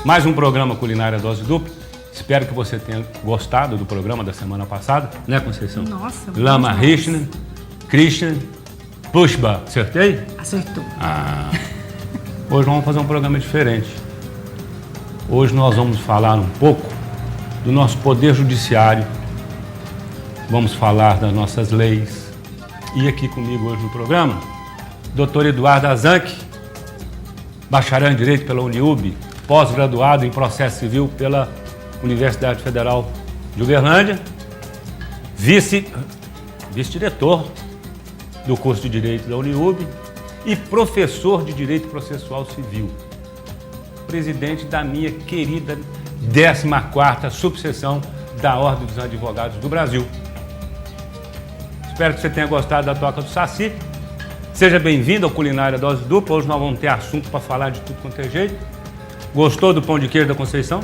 Mais um programa Culinária Dose Dupla. Espero que você tenha gostado do programa da semana passada, né, Conceição? Nossa, Lama Richner, Christian, Pushba, acertei? Acertou. Hoje vamos fazer um programa diferente. Hoje nós vamos falar um pouco do nosso poder judiciário, vamos falar das nossas leis. E aqui comigo hoje no programa, Dr. Eduardo Azanque, bacharel em Direito pela Uniub, pós-graduado em Processo Civil pela Universidade Federal de Uberlândia, vice-diretor do curso de Direito da Uniub e professor de Direito Processual Civil, presidente da minha querida 14ª subseção da Ordem dos Advogados do Brasil. Espero que você tenha gostado da Toca do Saci. Seja bem-vindo ao Culinária Dose Dupla. Hoje nós vamos ter assunto para falar de tudo quanto é jeito. Gostou do pão de queijo da Conceição?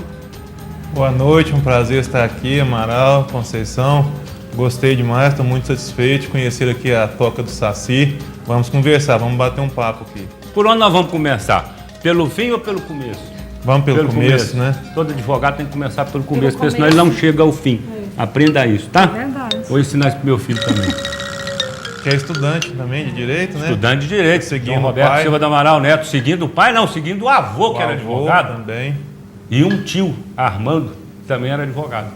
Boa noite, um prazer estar aqui, Amaral, Conceição. Gostei demais, estou muito satisfeito de conhecer aqui a Toca do Saci. Vamos conversar, vamos bater um papo aqui. Por onde nós vamos começar? Pelo fim ou pelo começo? Vamos pelo começo, né? Todo advogado tem que começar pelo começo, porque senão ele não chega ao fim. Aprenda isso, tá? É verdade. Vou ensinar isso pro meu filho também. Que é estudante também de Direito, né? Estudante de Direito. Seguindo Dom o Roberto pai. Silva do Amaral Neto, seguindo o pai, não, seguindo o avô, que era advogado. Também. E um tio, Armando, também era advogado.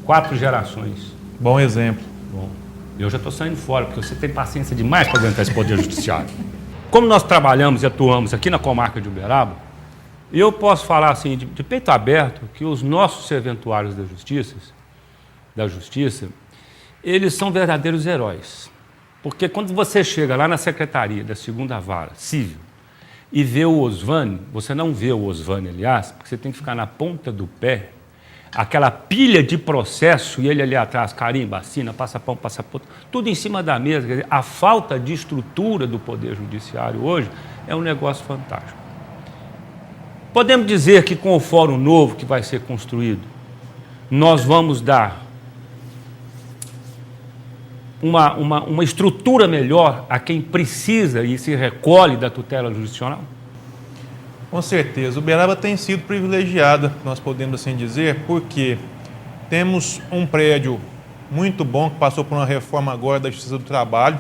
4 gerações. Bom exemplo. Bom, eu já estou saindo fora, porque você tem paciência demais para aguentar esse poder judiciário. Como nós trabalhamos e atuamos aqui na comarca de Uberaba, eu posso falar assim, de peito aberto, que os nossos serventuários da justiça, eles são verdadeiros heróis. Porque quando você chega lá na secretaria da 2ª Vara Civil e vê o Osvani, você não vê o Osvani, aliás, porque você tem que ficar na ponta do pé, aquela pilha de processo e ele ali atrás, carimba, assina, passa pão, passa ponto, tudo em cima da mesa. Quer dizer, a falta de estrutura do Poder Judiciário hoje é um negócio fantástico. Podemos dizer que com o fórum novo que vai ser construído, nós vamos dar uma estrutura melhor a quem precisa e se recolhe da tutela jurisdicional? Com certeza. Uberaba tem sido privilegiada, nós podemos assim dizer, porque temos um prédio muito bom que passou por uma reforma agora da Justiça do Trabalho,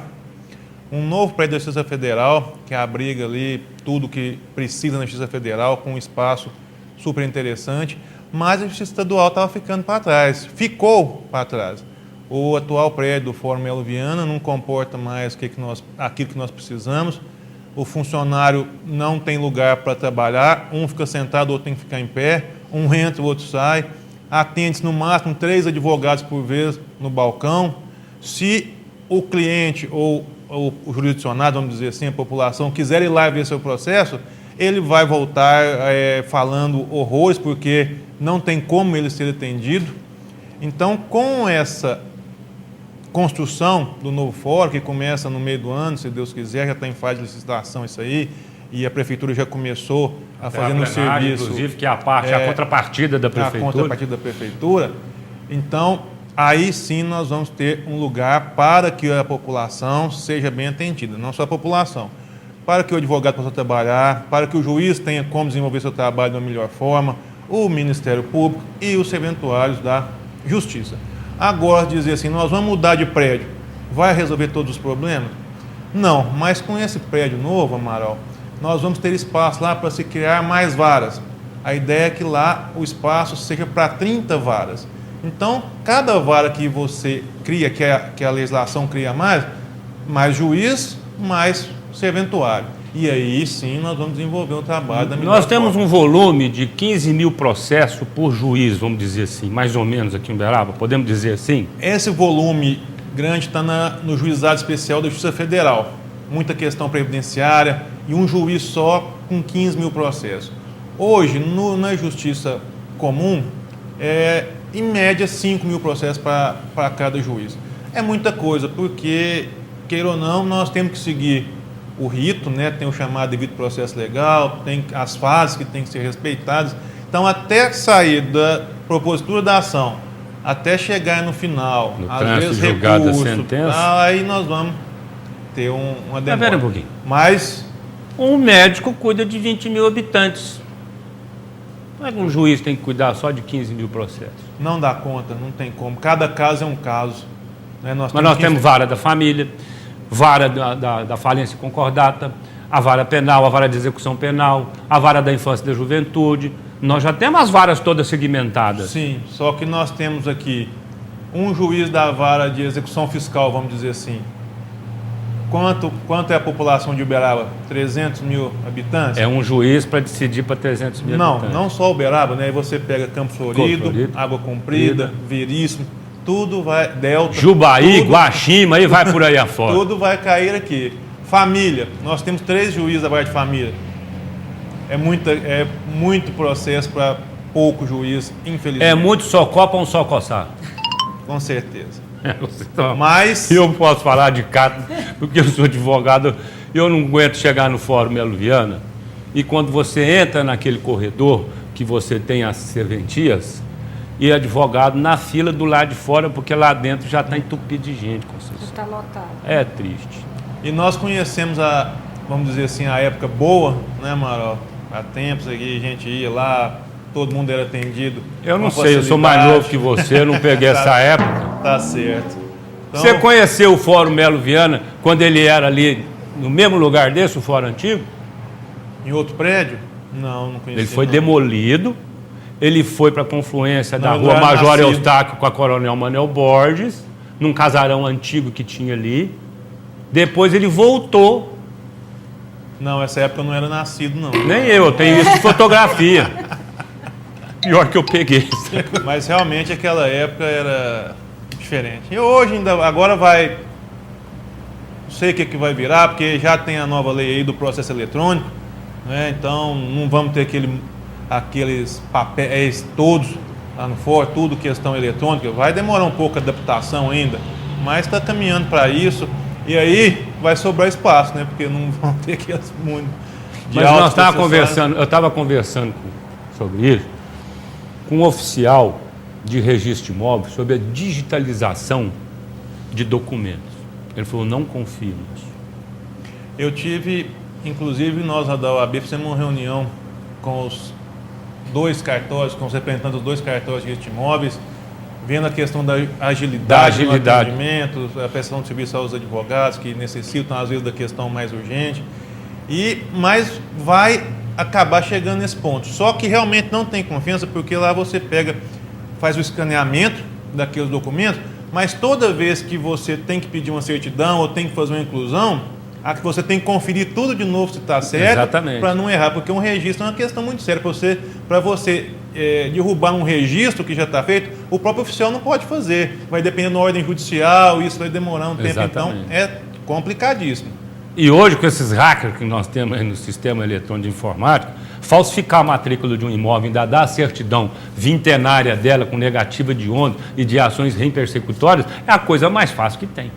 um novo prédio da Justiça Federal, que abriga ali tudo que precisa na Justiça Federal, com um espaço super interessante, mas a Justiça Estadual estava ficando para trás, ficou para trás. O atual prédio do Fórum Melo Viana não comporta mais aquilo que nós precisamos, o funcionário não tem lugar para trabalhar, um fica sentado, o outro tem que ficar em pé, um entra, o outro sai, atende-se no máximo 3 advogados por vez no balcão. Se o cliente ou o jurisdicionado, vamos dizer assim, a população, quiser ir lá ver seu processo, ele vai voltar falando horrores, porque não tem como ele ser atendido. Então, com essa construção do novo fórum, que começa no meio do ano, se Deus quiser, já está em fase de licitação isso aí, e a Prefeitura já começou a fazer um serviço... Inclusive, que é a contrapartida da Prefeitura. A contrapartida da Prefeitura. Então, aí sim nós vamos ter um lugar para que a população seja bem atendida, não só a população, para que o advogado possa trabalhar, para que o juiz tenha como desenvolver seu trabalho da melhor forma, o Ministério Público e os serventuários da Justiça. Agora, dizer assim, nós vamos mudar de prédio, vai resolver todos os problemas? Não, mas com esse prédio novo, Amaral, nós vamos ter espaço lá para se criar mais varas. A ideia é que lá o espaço seja para 30 varas. Então, cada vara que você cria, que a legislação cria mais juiz, mais serventuário. E aí sim nós vamos desenvolver um trabalho da melhor Nós temos forma. um volume de 15 mil processos por juiz, vamos dizer assim, mais ou menos aqui em Uberaba, podemos dizer assim? Esse volume grande está no Juizado Especial da Justiça Federal. Muita questão previdenciária e um juiz só com 15 mil processos. Hoje, na Justiça Comum, em média 5 mil processos para cada juiz. É muita coisa, porque, queira ou não, nós temos que seguir o rito, né? Tem o chamado devido processo legal, tem as fases que têm que ser respeitadas. Então, até sair da propositura da ação, até chegar no final, no às vezes julgado recurso, a sentença, aí nós vamos ter uma demora. Espera um pouquinho. Mas um médico cuida de 20 mil habitantes. Como é que um juiz tem que cuidar só de 15 mil processos? Não dá conta, não tem como. Cada caso é um caso. Né? Mas nós temos vara da família, vara da falência concordata, a vara penal, a vara de execução penal, a vara da infância e da juventude. Nós já temos as varas todas segmentadas. Sim, só que nós temos aqui um juiz da vara de execução fiscal, vamos dizer assim. Quanto é a população de Uberaba? 300 mil habitantes? É um juiz para decidir para 300 mil habitantes. Não só Uberaba, né? Aí você pega Campo Florido, Água Comprida, Veríssimo, tudo vai... Delta... Jubaí, Guaxima, aí vai por aí afora. Tudo vai cair aqui. Família, nós temos 3 juízes da vara de família. É muito processo para pouco juiz, infelizmente. É muito só copa um só coçar. Com certeza. Mas eu posso falar de cá, porque eu sou advogado, eu não aguento chegar no Fórum Melo Viana e quando você entra naquele corredor que você tem as serventias e advogado na fila do lado de fora, porque lá dentro já está entupido de gente. Já está lotado. É triste. E nós conhecemos vamos dizer assim, a época boa, né, Maró? Há tempos aqui a gente ia lá, todo mundo era atendido. Eu não sei, eu sou mais novo que você, eu não peguei essa época. Tá certo. Então, você conheceu o Fórum Melo Viana quando ele era ali no mesmo lugar desse, o Fórum Antigo? Em outro prédio? Não conheci. Ele foi demolido, ele foi para a confluência da Rua Major Eustáquio com a Coronel Manuel Borges, num casarão antigo que tinha ali. Depois ele voltou. Não, essa época eu não era nascido, não. Nem eu tenho isso de fotografia. Pior que eu peguei. Mas realmente aquela época era diferente. E hoje agora vai... Não sei o que vai virar, porque já tem a nova lei aí do processo eletrônico, né? Então não vamos ter aqueles papéis todos lá no fora, tudo questão eletrônica. Vai demorar um pouco a adaptação ainda, mas está caminhando para isso. E aí vai sobrar espaço, né? Porque não vão ter aqueles muito de Mas nós estávamos conversando, eu estava conversando sobre isso com um oficial de registro de imóveis sobre a digitalização de documentos. Ele falou, não confio nisso. Eu tive, inclusive, nós da OAB fizemos uma reunião com os 2 cartórios, com os representantes dos 2 cartórios de registro de imóveis, vendo a questão da agilidade no atendimento, a prestação de serviço aos advogados que necessitam, às vezes, da questão mais urgente. Mas vai acabar chegando nesse ponto. Só que realmente não tem confiança, porque lá você faz o escaneamento daqueles documentos, mas toda vez que você tem que pedir uma certidão ou tem que fazer uma inclusão, você tem que conferir tudo de novo se está certo, para não errar, porque um registro é uma questão muito séria. Para você derrubar um registro que já está feito, o próprio oficial não pode fazer. Vai depender da ordem judicial, isso vai demorar um tempo, então é complicadíssimo. E hoje, com esses hackers que nós temos aí no sistema eletrônico de informática, falsificar a matrícula de um imóvel, ainda dar a certidão vintenária dela com negativa de onda e de ações reimpersecutórias, é a coisa mais fácil que tem.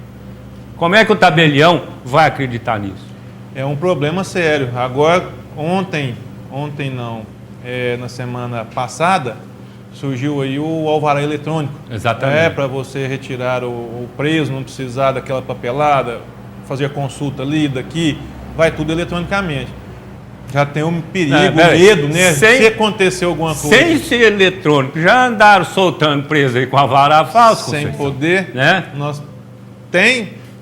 Como é que o tabelião vai acreditar nisso? É um problema sério. Agora, na semana passada, surgiu aí o alvará eletrônico. Exatamente. Para você retirar o preso, não precisar daquela papelada, fazer a consulta ali, daqui, vai tudo eletronicamente. Já tem um perigo, medo, né? Se acontecer alguma coisa. Sem ser eletrônico, já andaram soltando preso aí com a vara falsa. Sem poder, né?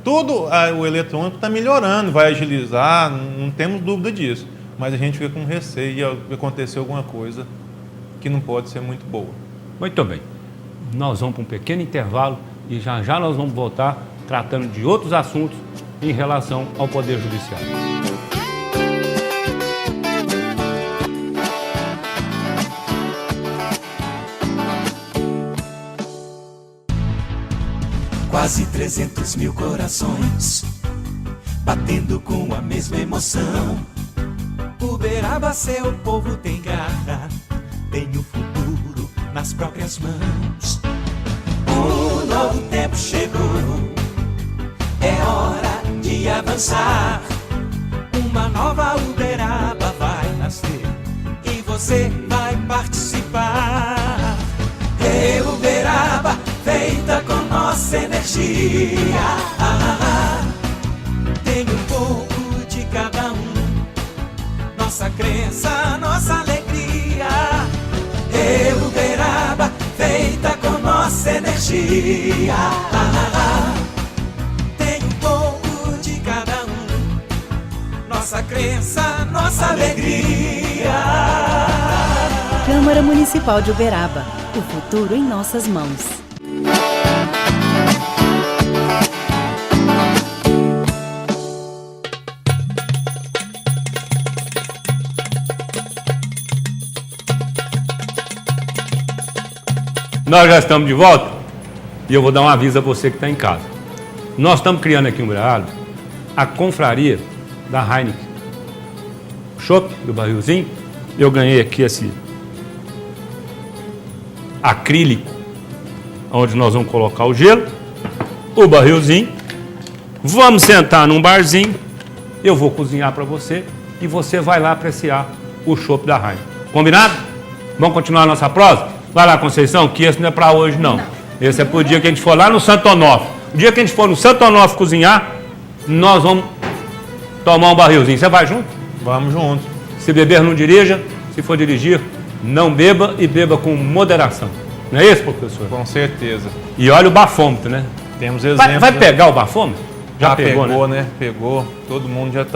Tudo o eletrônico está melhorando, vai agilizar, não temos dúvida disso. Mas a gente fica com receio de acontecer alguma coisa que não pode ser muito boa. Muito bem. Nós vamos para um pequeno intervalo e já nós vamos voltar tratando de outros assuntos em relação ao Poder Judiciário. Quase 300 mil corações batendo com a mesma emoção. Uberaba, seu povo tem garra, tem o futuro nas próprias mãos. Um novo tempo chegou, é hora de avançar. Uma nova Uberaba vai nascer e você vai participar. Uberaba, feita com nossa energia. Tem um pouco de cada um, nossa crença, nossa alegria. alegria. Tem um pouco de cada um, nossa crença, nossa alegria. Câmara Municipal de Uberaba, o futuro em nossas mãos. Nós já estamos de volta e eu vou dar um aviso a você que está em casa. Nós estamos criando aqui em Uberaba a confraria da Heineken. O chopp do barrilzinho, eu ganhei aqui esse acrílico, onde nós vamos colocar o gelo, o barrilzinho, vamos sentar num barzinho, eu vou cozinhar para você e você vai lá apreciar o chopp da Heineken. Combinado? Vamos continuar a nossa prosa? Vai lá, Conceição, que esse não é para hoje, não. Esse é pro dia que a gente for lá no Santo Onofre. O dia que a gente for no Santo Onofre cozinhar, nós vamos tomar um barrilzinho. Você vai junto? Vamos junto. Se beber, não dirija. Se for dirigir, não beba e beba com moderação. Não é isso, professor? Com certeza. E olha o bafômetro, né? Temos exemplos. Vai pegar o bafômetro? Já pegou, né? Pegou. Todo mundo já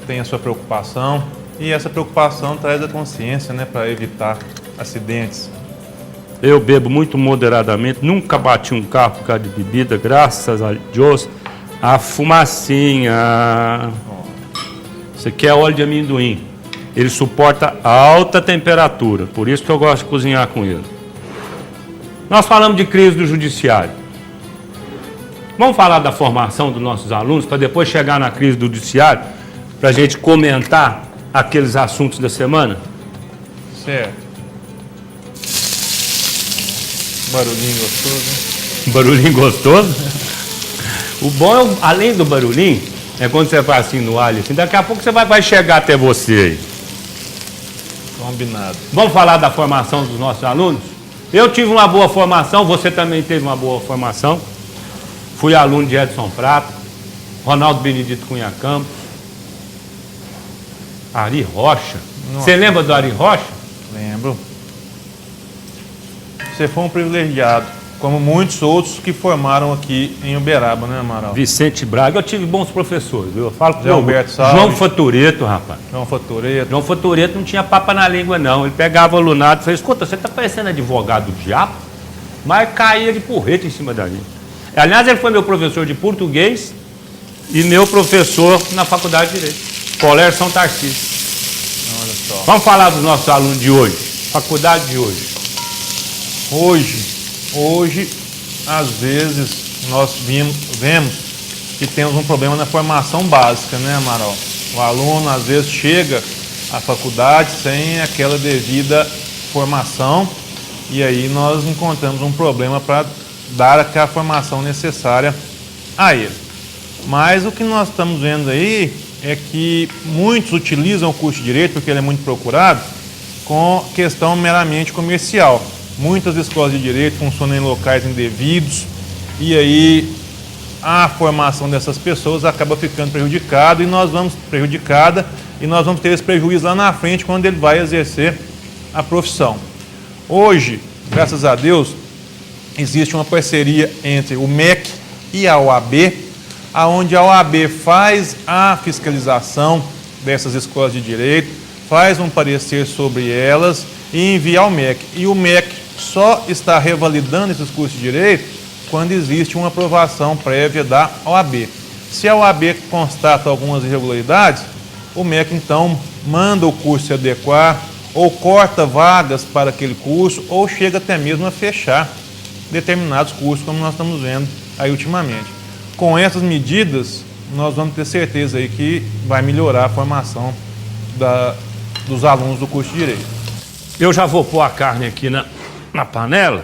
tem a sua preocupação. E essa preocupação traz a consciência, né? Para evitar acidentes. Eu bebo muito moderadamente, nunca bati um carro por causa de bebida, graças a Deus. A fumacinha. Isso aqui é óleo de amendoim. Ele suporta alta temperatura, por isso que eu gosto de cozinhar com ele. Nós falamos de crise do judiciário. Vamos falar da formação dos nossos alunos, para depois chegar na crise do judiciário, para a gente comentar aqueles assuntos da semana? Certo. Barulhinho gostoso. Barulhinho gostoso? O bom, além do barulhinho, é quando você vai assim no alho, assim, daqui a pouco você vai chegar até você aí. Combinado. Vamos falar da formação dos nossos alunos? Eu tive uma boa formação, você também teve uma boa formação. Fui aluno de Edson Prata, Ronaldo Benedito Cunha Campos, Ari Rocha. Nossa. Você lembra do Ari Rocha? Lembro. Você foi um privilegiado, como muitos outros que formaram aqui em Uberaba, né, Amaral? Vicente Braga, eu tive bons professores, viu? Eu falo com Zé Alberto Salles. João Fatureto, rapaz. João Fatureto. João Fatureto não tinha papa na língua, não. Ele pegava o alunado e falava, escuta, você está parecendo advogado do diabo? Mas caía de porrete em cima da gente. Aliás, ele foi meu professor de português e meu professor na Faculdade de Direito. Colégio São Tarcísio. Olha só. Vamos falar dos nossos alunos de hoje. Faculdade de hoje. Hoje, às vezes, nós vemos que temos um problema na formação básica, né, Amaral? O aluno, às vezes, chega à faculdade sem aquela devida formação e aí nós encontramos um problema para dar aquela formação necessária a ele. Mas o que nós estamos vendo aí é que muitos utilizam o curso de Direito, porque ele é muito procurado, com questão meramente comercial. Muitas escolas de direito funcionam em locais indevidos e aí a formação dessas pessoas acaba ficando prejudicada e nós vamos ter esse prejuízo lá na frente quando ele vai exercer a profissão. Hoje, graças a Deus, existe uma parceria entre o MEC e a OAB, onde a OAB faz a fiscalização dessas escolas de direito, faz um parecer sobre elas e envia ao MEC. E o MEC só está revalidando esses cursos de direito quando existe uma aprovação prévia da OAB. Se a OAB constata algumas irregularidades, o MEC então manda o curso se adequar ou corta vagas para aquele curso ou chega até mesmo a fechar determinados cursos, como nós estamos vendo aí ultimamente. Com essas medidas, nós vamos ter certeza aí que vai melhorar a formação dos alunos do curso de Direito. Eu já vou pôr a carne aqui na panela.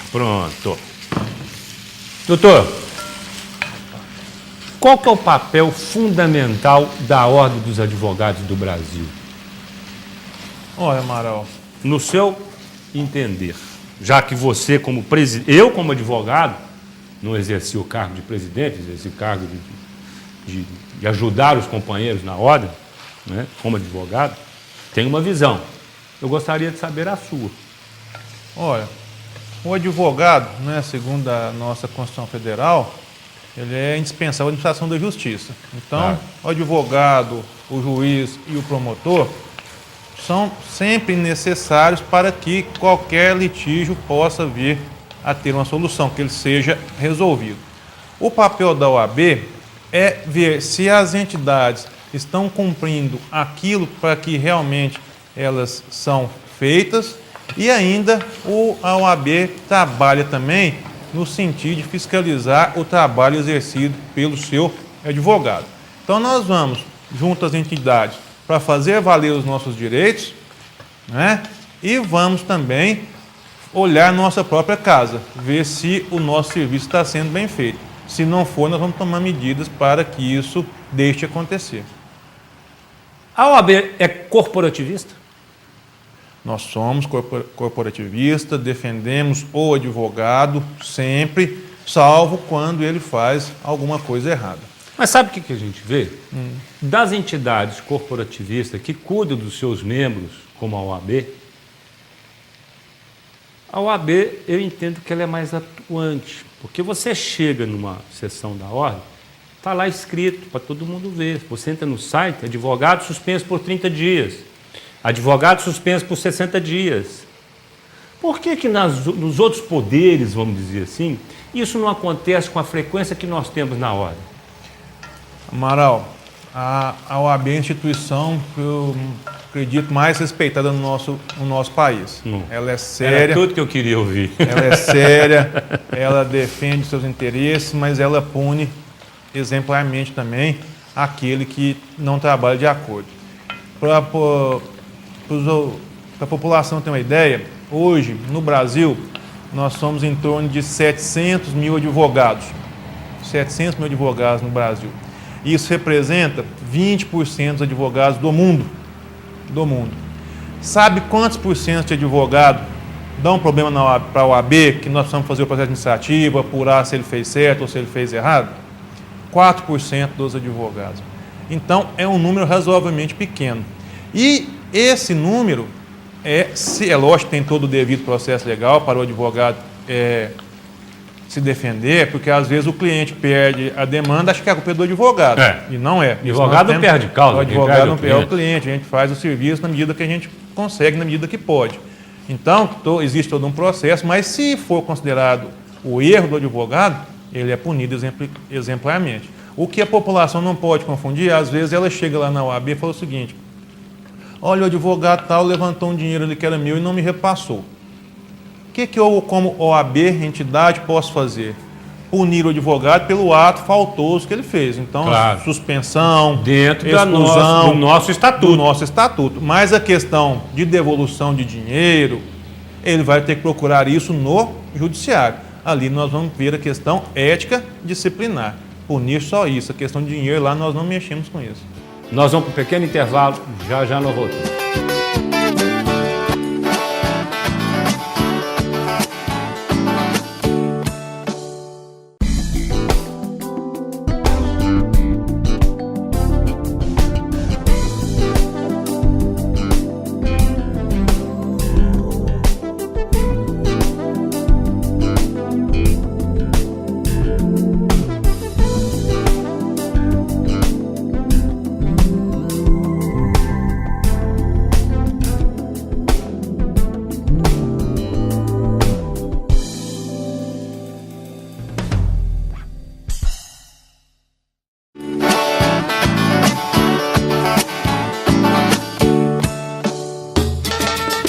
Pronto. Doutor, qual que é o papel fundamental da Ordem dos Advogados do Brasil? Olha, Amaral, No seu entender, já que você como presidente, eu como advogado, não exerci o cargo de presidente, exerci o cargo de ajudar os companheiros na ordem, né, como advogado, tenho uma visão. Eu gostaria de saber a sua. olha, O advogado, né, segundo a nossa Constituição Federal, ele é indispensável à administração da justiça. Então, o advogado, o juiz e o promotor são sempre necessários para que qualquer litígio possa vir a ter uma solução, que ele seja resolvido. O papel da OAB é ver se as entidades estão cumprindo aquilo para que realmente elas são feitas e ainda a OAB trabalha também no sentido de fiscalizar o trabalho exercido pelo seu advogado. Então nós vamos junto às entidades para fazer valer os nossos direitos, né? E vamos também olhar nossa própria casa, ver se o nosso serviço está sendo bem feito. Se não for, nós vamos tomar medidas para que isso deixe de acontecer. A OAB é corporativista? Nós somos corporativistas, defendemos o advogado sempre, salvo quando ele faz alguma coisa errada. Mas sabe o que a gente vê? Das entidades corporativistas que cuidam dos seus membros, como a OAB, eu entendo que ela é mais atuante, porque você chega numa sessão da ordem, está lá escrito para todo mundo ver. Você entra no site, advogado suspenso por 30 dias, advogado suspenso por 60 dias. Por que nos outros poderes, vamos dizer assim, isso não acontece com a frequência que nós temos na ordem? Amaral, a OAB é a instituição que eu acredito mais respeitada no nosso país. Ela é séria. Era tudo que eu queria ouvir. Ela é séria, ela defende seus interesses, mas ela pune exemplarmente também aquele que não trabalha de acordo. Para a população ter uma ideia, hoje no Brasil nós somos em torno de 700 mil advogados. 700 mil advogados no Brasil. Isso representa 20% dos advogados do mundo. Sabe quantos por cento de advogado dão problema para a OAB, que nós precisamos fazer o processo administrativo, apurar se ele fez certo ou se ele fez errado? 4% dos advogados. Então, é um número razoavelmente pequeno. E esse número é lógico que tem todo o devido processo legal para o advogado se defender, porque às vezes o cliente perde a demanda, acha que a culpa é do advogado. E não é. O advogado não perde causa. O advogado não perde o cliente. A gente faz o serviço na medida que a gente consegue, na medida que pode. Então, existe todo um processo, mas se for considerado o erro do advogado, ele é punido exemplarmente. O que a população não pode confundir, às vezes ela chega lá na OAB e fala o seguinte: olha, o advogado tal levantou um dinheiro ali que era meu e não me repassou. O que eu, como OAB, entidade, posso fazer? Punir o advogado pelo ato faltoso que ele fez. Então, claro, suspensão, dentro exclusão do nosso estatuto. Do nosso estatuto. Mas a questão de devolução de dinheiro, ele vai ter que procurar isso no judiciário. Ali nós vamos ver a questão ética disciplinar. Punir só isso. A questão de dinheiro lá nós não mexemos com isso. Nós vamos para um pequeno intervalo, já nós voltamos.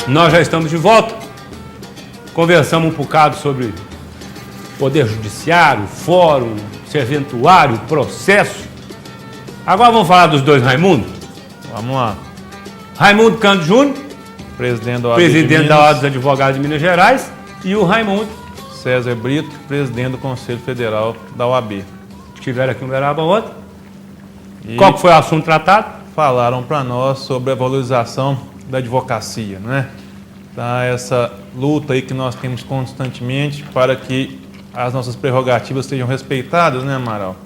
Nós já estamos de volta. Conversamos um bocado sobre Poder Judiciário, Fórum, Serventuário, Processo. Agora vamos falar dos dois Raimundo? Vamos lá. Raimundo Cândido Júnior, presidente da Ordem dos Advogados de Minas Gerais, e o Raimundo César Brito, presidente do Conselho Federal da OAB. Estiveram aqui no Uberaba ontem. Qual que foi o assunto tratado? Falaram para nós sobre a valorização da advocacia, né? Tá, essa luta aí que nós temos constantemente para que as nossas prerrogativas sejam respeitadas, né, Amaral?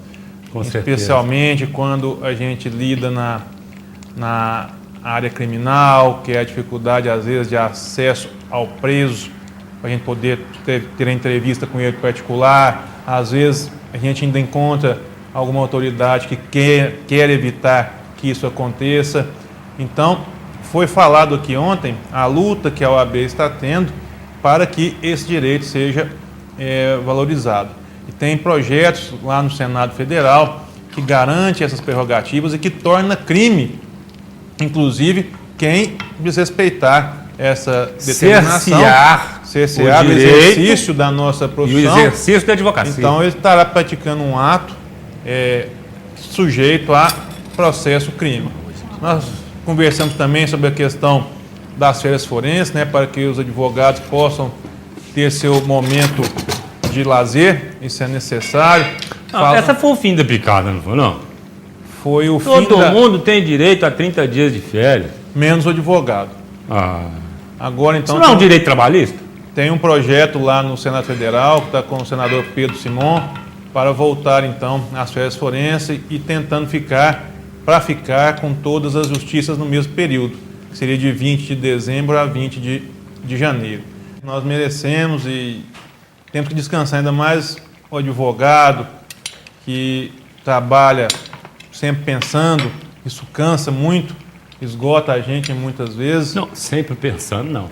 Com certeza. Especialmente quando a gente lida na área criminal, que é a dificuldade, às vezes, de acesso ao preso para a gente poder ter entrevista com ele particular. Às vezes a gente ainda encontra alguma autoridade que quer evitar que isso aconteça. Então, foi falado aqui ontem a luta que a OAB está tendo para que esse direito seja valorizado. E tem projetos lá no Senado Federal que garante essas prerrogativas e que torna crime, inclusive, quem desrespeitar essa determinação, cercear o exercício da nossa profissão e o exercício da advocacia. Então, ele estará praticando um ato sujeito a processo crime. Nós conversamos também sobre a questão das férias forenses, né, para que os advogados possam ter seu momento de lazer, isso é necessário. Essa foi o fim da picada, não foi, não? Foi o fim Todo mundo tem direito a 30 dias de férias. Menos o advogado. Agora, então... Isso não é um direito trabalhista? Tem um projeto lá no Senado Federal, que está com o senador Pedro Simon, para voltar, então, às férias forenses e tentando ficar com todas as justiças no mesmo período, que seria de 20 de dezembro a 20 de janeiro. Nós merecemos e temos que descansar, ainda mais o advogado que trabalha sempre pensando, isso cansa muito, esgota a gente muitas vezes. Não, sempre pensando, não.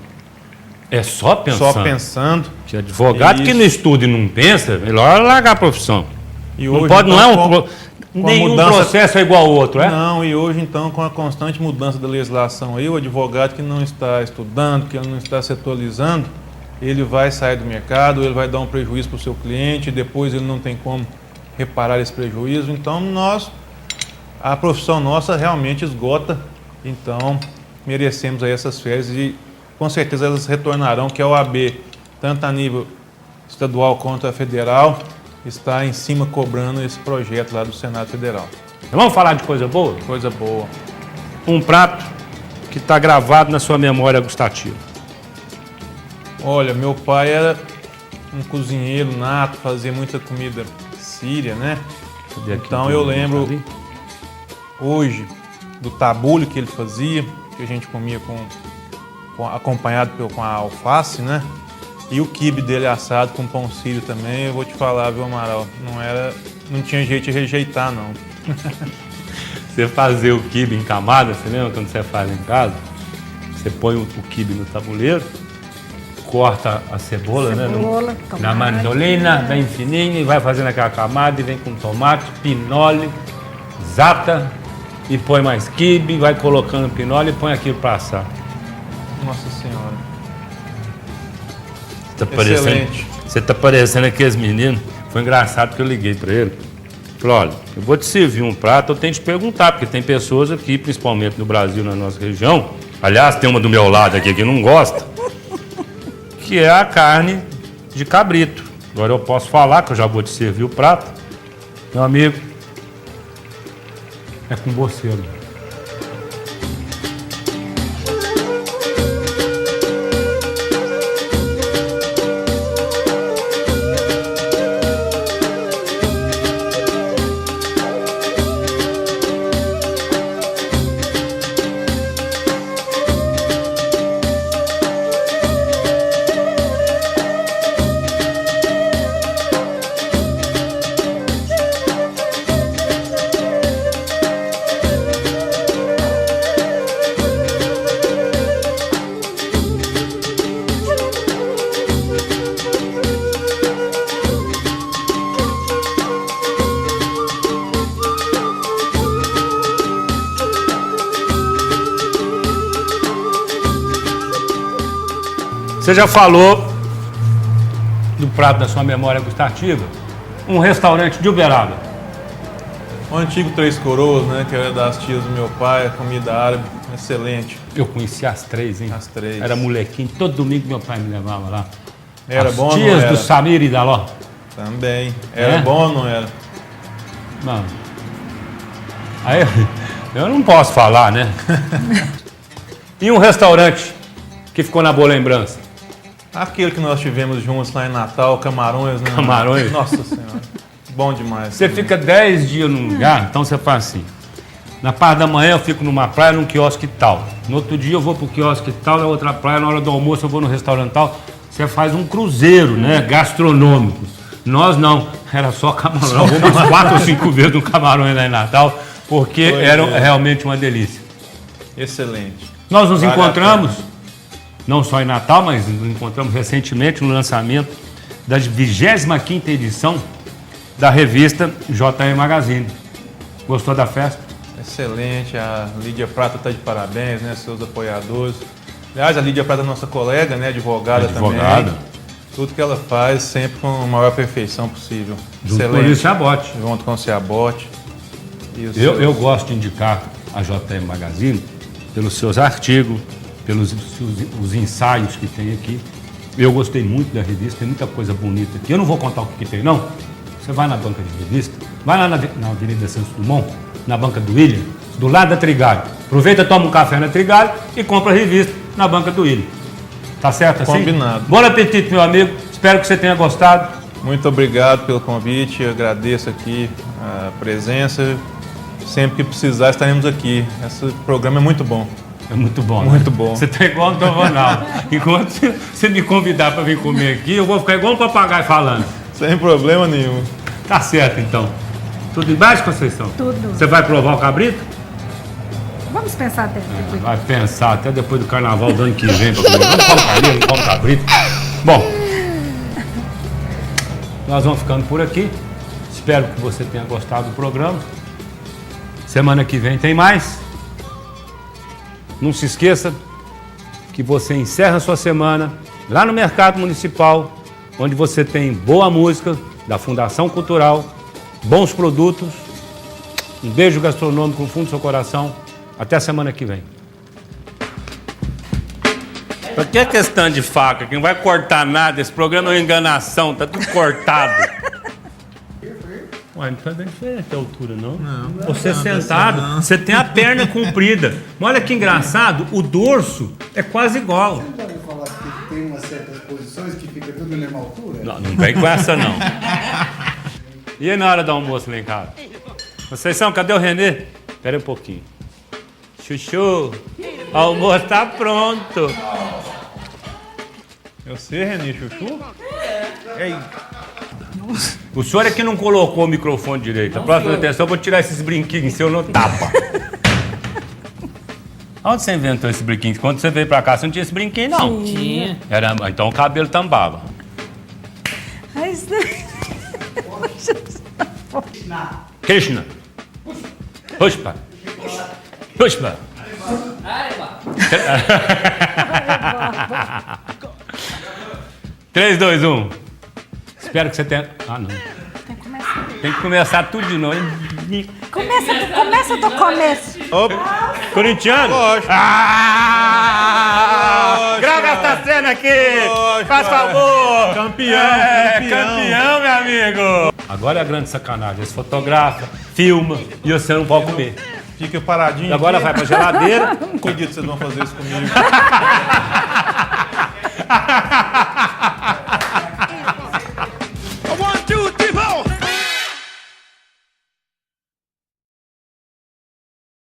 É só pensando. Só pensando. Que advogado que não estuda e não pensa, melhor largar a profissão. E hoje, não pode, então, não é nenhum processo é igual ao outro, é? Não, e hoje, então, com a constante mudança da legislação aí, o advogado que não está estudando, que não está se atualizando, ele vai sair do mercado, ele vai dar um prejuízo para o seu cliente, depois ele não tem como reparar esse prejuízo. Então, a profissão nossa realmente esgota, então merecemos aí essas férias e com certeza elas retornarão, que a OAB, tanto a nível estadual quanto a federal, está em cima cobrando esse projeto lá do Senado Federal. Vamos falar de coisa boa? Coisa boa. Um prato que está gravado na sua memória gustativa. Olha, meu pai era um cozinheiro nato, fazia muita comida síria, né? Então eu lembro hoje do tabule que ele fazia, que a gente comia acompanhado com a alface, né? E o quibe dele assado com pão sírio também. Eu vou te falar, viu, Amaral? Não tinha jeito de rejeitar, não. Você fazer o quibe em camada, você lembra quando você faz em casa? Você põe o quibe no tabuleiro, corta a cebola, né? Na mandolina, bem fininha, e vai fazendo aquela camada e vem com tomate, pinole, zata, e põe mais quibe, vai colocando pinole e põe aquilo para assar. Nossa Senhora. Você tá parecendo aqueles meninos. Foi engraçado que eu liguei para ele. Falei, olha, eu vou te servir um prato, eu tenho que te perguntar, porque tem pessoas aqui, principalmente no Brasil, na nossa região, aliás, tem uma do meu lado aqui que não gosta, que é a carne de cabrito. Agora eu posso falar que eu já vou te servir o prato. Meu amigo, é com você, né? Você já falou do prato da sua memória gustativa? Um restaurante de Uberaba. O antigo Três Coroas, né? Que era das tias do meu pai, comida árabe, excelente. Eu conheci as três, hein? As três. Era molequinho, todo domingo meu pai me levava lá. Era as bom ou não tias era? do Samir e da Ló. Também. Era bom ou não era? Não. Aí eu não posso falar, né? E um restaurante que ficou na boa lembrança? Aquele que nós tivemos juntos lá em Natal, Camarões, né? Camarões? Nossa Senhora. Bom demais. Você fica 10 dias num lugar, então você faz assim. Na parte da manhã eu fico numa praia, num quiosque tal. No outro dia eu vou pro quiosque tal, na outra praia, na hora do almoço eu vou no restaurante tal. você faz um cruzeiro, né, gastronômico. Nós não, era só camarão. Vamos 4 ou 5 vezes no camarão lá em Natal, porque era realmente uma delícia. Excelente. Nós nos encontramos, não só em Natal, mas nos encontramos recentemente no lançamento da 25ª edição da revista JM Magazine. Gostou da festa? Excelente, a Lídia Prata está de parabéns, né? Seus apoiadores. Aliás, a Lídia Prata é nossa colega, né? Advogada também. Tudo que ela faz sempre com a maior perfeição possível. Junto Excelente. com o Ciabotti. Junto com o Ciabotti. Eu gosto de indicar a JM Magazine pelos seus artigos, pelos os ensaios que tem aqui. Eu gostei muito da revista, tem muita coisa bonita aqui. Eu não vou contar o que tem, não. Você vai na banca de revista, vai lá na Avenida Santos Dumont, na banca do William, do lado da Trigalho. Aproveita, toma um café na Trigalho e compra a revista na banca do William. Tá certo assim? Combinado. Bom apetite, meu amigo. Espero que você tenha gostado. Muito obrigado pelo convite. Eu agradeço aqui a presença. Sempre que precisar, estaremos aqui. Esse programa é muito bom. É muito bom, Muito né? bom. Você tá igual o Dom Ronaldo. Enquanto você me convidar para vir comer aqui, eu vou ficar igual um papagaio falando. Sem problema nenhum. Tá certo, então. Tudo embaixo, Conceição? Tudo. Você vai provar o cabrito? Vamos pensar até depois. Vai pensar até depois do carnaval do ano que vem. Pra comer. Não come cabrito, não come cabrito. Bom, nós vamos ficando por aqui. Espero que você tenha gostado do programa. Semana que vem tem mais. Não se esqueça que você encerra a sua semana lá no Mercado Municipal, onde você tem boa música da Fundação Cultural, bons produtos, um beijo gastronômico no fundo do seu coração. Até a semana que vem. Pra que questão de faca? Que não vai cortar nada. Esse programa é uma enganação, tá tudo cortado. Ué, não faz bem diferente a altura, não? Não. Você sentado, você tem a perna comprida. Mas olha que engraçado, o dorso é quase igual. Você não já ouviu falar que tem umas certas posições que fica tudo na mesma altura? Não, não vem com essa, não. E aí na hora do almoço lá em casa? Conceição, cadê o Renê? Espera um pouquinho. Chuchu, o almoço tá pronto. Eu sei, Renê, Chuchu? Ei. O senhor é que não colocou o microfone direito. A próxima atenção, eu vou tirar esses brinquinhos seu no tapa. Onde você inventou esse brinquinho? Quando você veio pra cá, você não tinha esse brinquinho, não? Tinha. Era, então o cabelo tambava. Krishna. Pushpa. Pushpa. 3, 2, 1. Espero que você tenha... Ah, não. Tem que começar tudo de novo. Começa do começo. Opa. Corintiano? Lógico. Grava essa cena aqui! Lógico, Faz favor! Campeão, Campeão, meu amigo! Agora é a grande sacanagem. Eles fotografam, filma e você não pode comer. Fica paradinho. E agora aqui. vai pra geladeira. Não acredito que vocês vão fazer isso comigo.